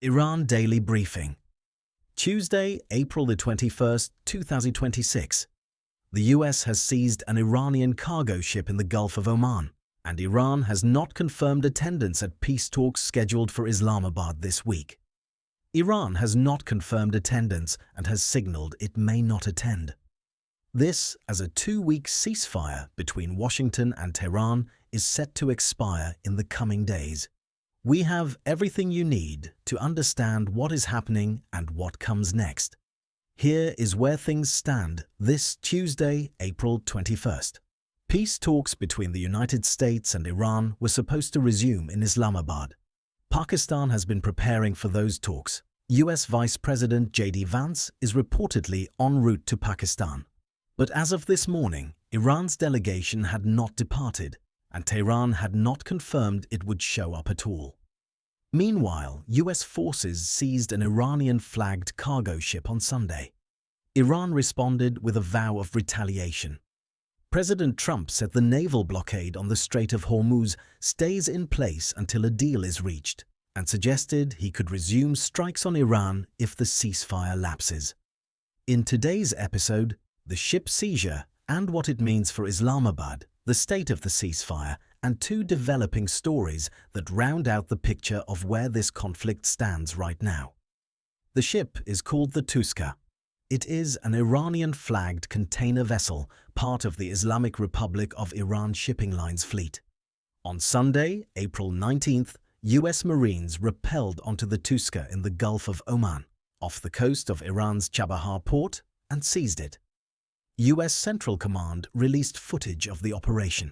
Iran Daily Briefing. Tuesday, April the 21st, 2026. The US has seized an Iranian cargo ship in the Gulf of Oman, and Iran has not confirmed attendance at peace talks scheduled for Islamabad this week. Iran has not confirmed attendance and has signaled it may not attend. This, as a 2-week ceasefire between Washington and Tehran is set to expire in the coming days. We have everything you need to understand what is happening and what comes next. Here is where things stand this Tuesday, April 21st. Peace talks between the United States and Iran were supposed to resume in Islamabad. Pakistan has been preparing for those talks. US Vice President J.D. Vance is reportedly en route to Pakistan. But as of this morning, Iran's delegation had not departed, and Tehran had not confirmed it would show up at all. Meanwhile, US forces seized an Iranian-flagged cargo ship on Sunday. Iran responded with a vow of retaliation. President Trump said the naval blockade on the Strait of Hormuz stays in place until a deal is reached, and suggested he could resume strikes on Iran if the ceasefire lapses. In today's episode, the ship seizure and what it means for Islamabad, the state of the ceasefire, and 2 developing stories that round out the picture of where this conflict stands right now. The ship is called the Tuska. It is an Iranian-flagged container vessel, part of the Islamic Republic of Iran shipping line's fleet. On Sunday, April 19th, US Marines rappelled onto the Tuska in the Gulf of Oman, off the coast of Iran's Chabahar port, and seized it. US Central Command released footage of the operation.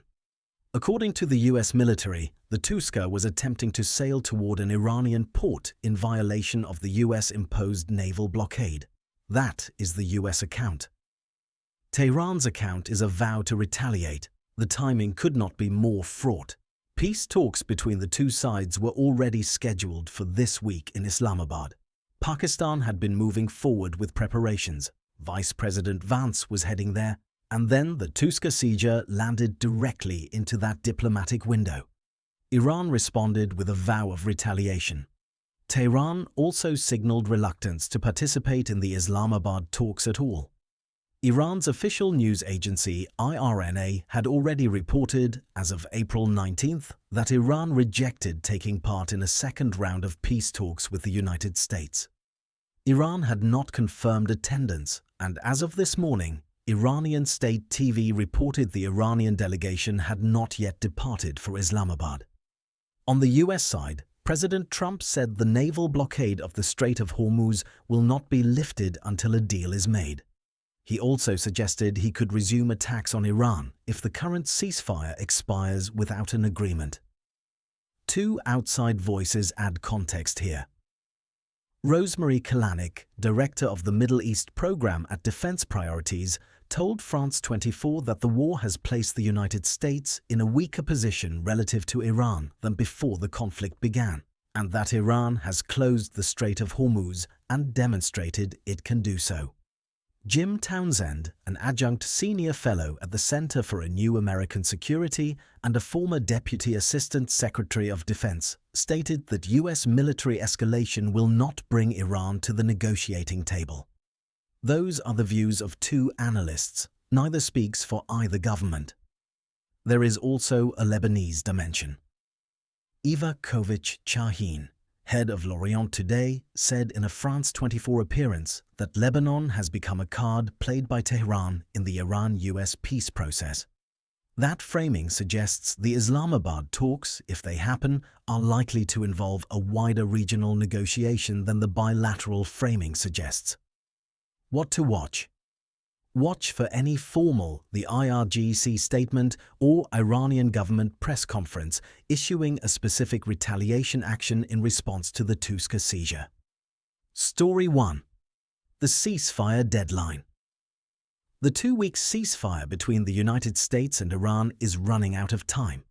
According to the US military, the Tuska was attempting to sail toward an Iranian port in violation of the US-imposed naval blockade. That is the US account. Tehran's account is a vow to retaliate. The timing could not be more fraught. Peace talks between the 2 sides were already scheduled for this week in Islamabad. Pakistan had been moving forward with preparations. Vice President Vance was heading there, and then the Tuska seizure landed directly into that diplomatic window. Iran responded with a vow of retaliation. Tehran also signaled reluctance to participate in the Islamabad talks at all. Iran's official news agency IRNA had already reported, as of April 19th, that Iran rejected taking part in a second round of peace talks with the United States. Iran had not confirmed attendance, and as of this morning, Iranian state TV reported the Iranian delegation had not yet departed for Islamabad. On the US side, President Trump said the naval blockade of the Strait of Hormuz will not be lifted until a deal is made. He also suggested he could resume attacks on Iran if the current ceasefire expires without an agreement. 2 outside voices add context here. Rosemary Kalanick, director of the Middle East program at Defense Priorities, told France 24 that the war has placed the United States in a weaker position relative to Iran than before the conflict began, and that Iran has closed the Strait of Hormuz and demonstrated it can do so. Jim Townsend, an adjunct senior fellow at the Center for a New American Security and a former Deputy Assistant Secretary of Defense, stated that US military escalation will not bring Iran to the negotiating table. Those are the views of 2 analysts. Neither speaks for either government. There is also a Lebanese dimension. Eva Kovich-Chahine, head of L'Orient Today, said in a France 24 appearance that Lebanon has become a card played by Tehran in the Iran-US peace process. That framing suggests the Islamabad talks, if they happen, are likely to involve a wider regional negotiation than the bilateral framing suggests. What to watch? Watch for any formal, the IRGC statement or Iranian government press conference issuing a specific retaliation action in response to the Tuska seizure. Story 1. The ceasefire deadline. The 2-week ceasefire between the United States and Iran is running out of time.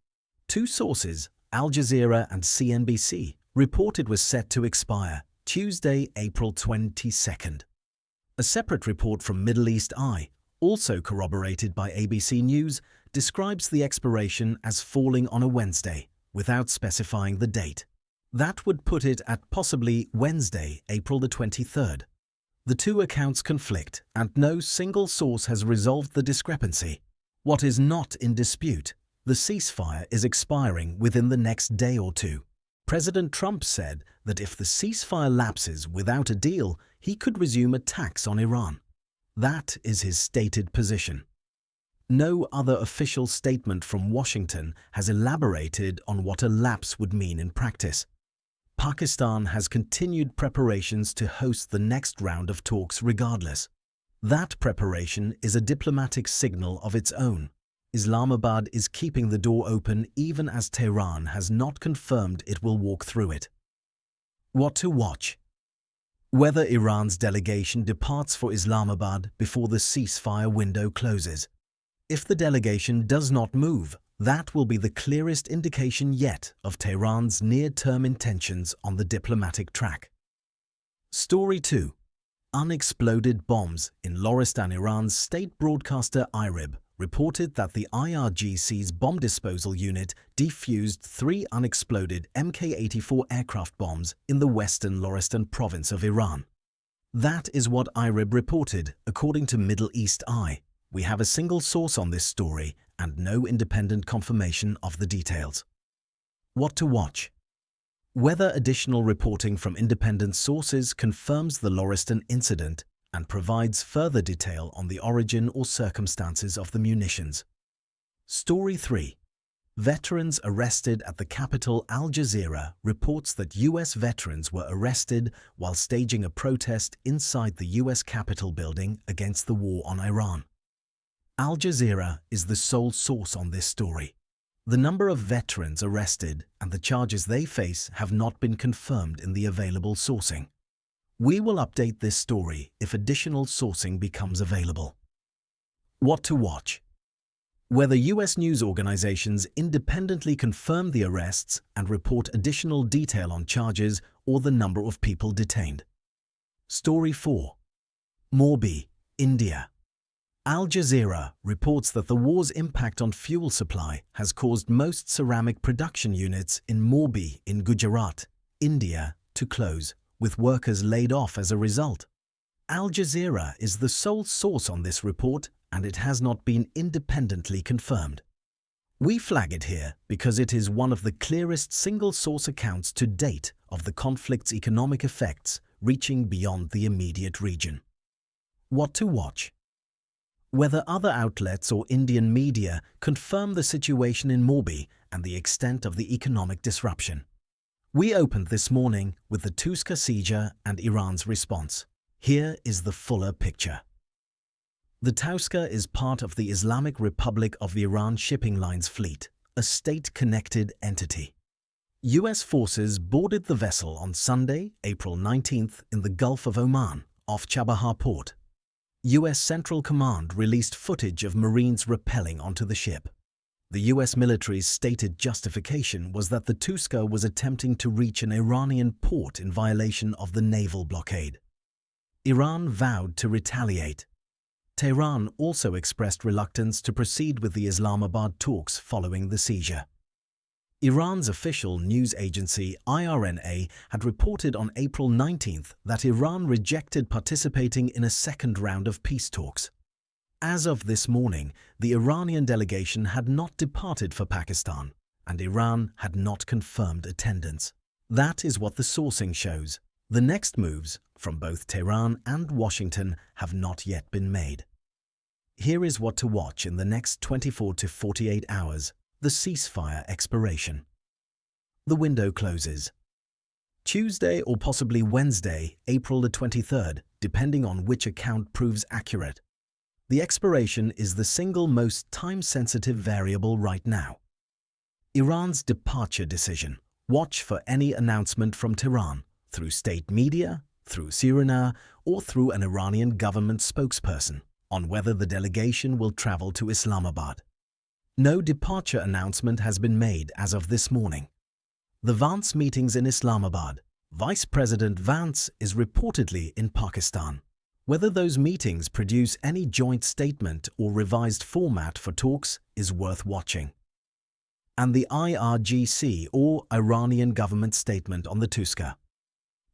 2 sources, Al Jazeera and CNBC, reported was set to expire Tuesday, April 22nd. A separate report from Middle East Eye, also corroborated by ABC News, describes the expiration as falling on a Wednesday, without specifying the date. That would put it at possibly Wednesday, April the 23rd. The two accounts conflict, and no single source has resolved the discrepancy. What is not in dispute: the ceasefire is expiring within the next day or two. President Trump said that if the ceasefire lapses without a deal, he could resume attacks on Iran. That is his stated position. No other official statement from Washington has elaborated on what a lapse would mean in practice. Pakistan has continued preparations to host the next round of talks regardless. That preparation is a diplomatic signal of its own. Islamabad is keeping the door open even as Tehran has not confirmed it will walk through it. What to watch? Whether Iran's delegation departs for Islamabad before the ceasefire window closes. If the delegation does not move, that will be the clearest indication yet of Tehran's near-term intentions on the diplomatic track. Story 2. Unexploded bombs in Loristan. Iran's state broadcaster IRIB reported that the IRGC's bomb disposal unit defused 3 unexploded Mk-84 aircraft bombs in the western Loristan province of Iran. That is what IRIB reported, according to Middle East Eye. We have a single source on this story and no independent confirmation of the details. What to watch? Whether additional reporting from independent sources confirms the Loristan incident and provides further detail on the origin or circumstances of the munitions. Story 3. Veterans arrested at the capital. Al Jazeera reports that U.S. veterans were arrested while staging a protest inside the U.S. Capitol building against the war on Iran. Al Jazeera is the sole source on this story. The number of veterans arrested and the charges they face have not been confirmed in the available sourcing. We will update this story if additional sourcing becomes available. What to watch? Whether U.S. news organizations independently confirm the arrests and report additional detail on charges or the number of people detained. Story 4. Morbi, India. Al Jazeera reports that the war's impact on fuel supply has caused most ceramic production units in Morbi in Gujarat, India, to close, with workers laid off as a result. Al Jazeera is the sole source on this report and it has not been independently confirmed. We flag it here because it is one of the clearest single-source accounts to date of the conflict's economic effects reaching beyond the immediate region. What to watch? Whether other outlets or Indian media confirm the situation in Morbi and the extent of the economic disruption. We opened this morning with the Tuska seizure and Iran's response. Here is the fuller picture. The Tuska is part of the Islamic Republic of Iran shipping lines fleet, a state-connected entity. U.S. forces boarded the vessel on Sunday, April 19th in the Gulf of Oman, off Chabahar port. U.S. Central Command released footage of Marines rappelling onto the ship. The U.S. military's stated justification was that the Tuska was attempting to reach an Iranian port in violation of the naval blockade. Iran vowed to retaliate. Tehran also expressed reluctance to proceed with the Islamabad talks following the seizure. Iran's official news agency IRNA had reported on April 19th that Iran rejected participating in a second round of peace talks. As of this morning, the Iranian delegation had not departed for Pakistan, and Iran had not confirmed attendance. That is what the sourcing shows. The next moves from both Tehran and Washington have not yet been made. Here is what to watch in the next 24 to 48 hours. The ceasefire expiration. The window closes. Tuesday or possibly Wednesday, April the 23rd, depending on which account proves accurate. The expiration is the single most time-sensitive variable right now. Iran's departure decision. Watch for any announcement from Tehran, through state media, through Sirina, or through an Iranian government spokesperson, on whether the delegation will travel to Islamabad. No departure announcement has been made as of this morning. The Vance meetings in Islamabad. Vice President Vance is reportedly in Pakistan. Whether those meetings produce any joint statement or revised format for talks is worth watching. and the IRGC, or Iranian government statement on the Tuska.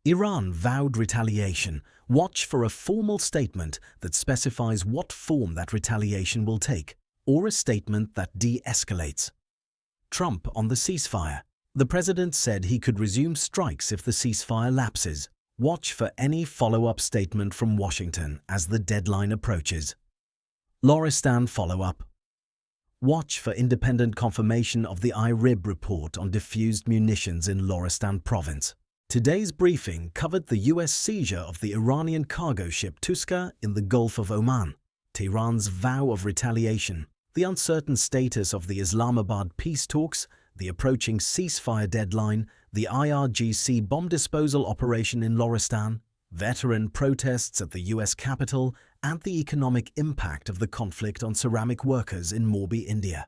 Iran vowed retaliation. Watch for a formal statement that specifies what form that retaliation will take, or a statement that de-escalates. Trump on the ceasefire. The president said he could resume strikes if the ceasefire lapses. Watch for any follow-up statement from Washington as the deadline approaches. Loristan follow-up. Watch for independent confirmation of the IRIB report on diffused munitions in Loristan province. Today's briefing covered the US seizure of the Iranian cargo ship Tuska in the Gulf of Oman, Tehran's vow of retaliation, the uncertain status of the Islamabad peace talks, the approaching ceasefire deadline, the IRGC bomb disposal operation in Loristan, veteran protests at the US Capitol, and the economic impact of the conflict on ceramic workers in Morbi, India.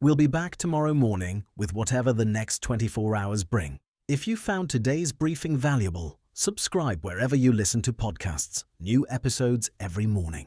We'll be back tomorrow morning with whatever the next 24 hours bring. If you found today's briefing valuable, subscribe wherever you listen to podcasts. New episodes every morning.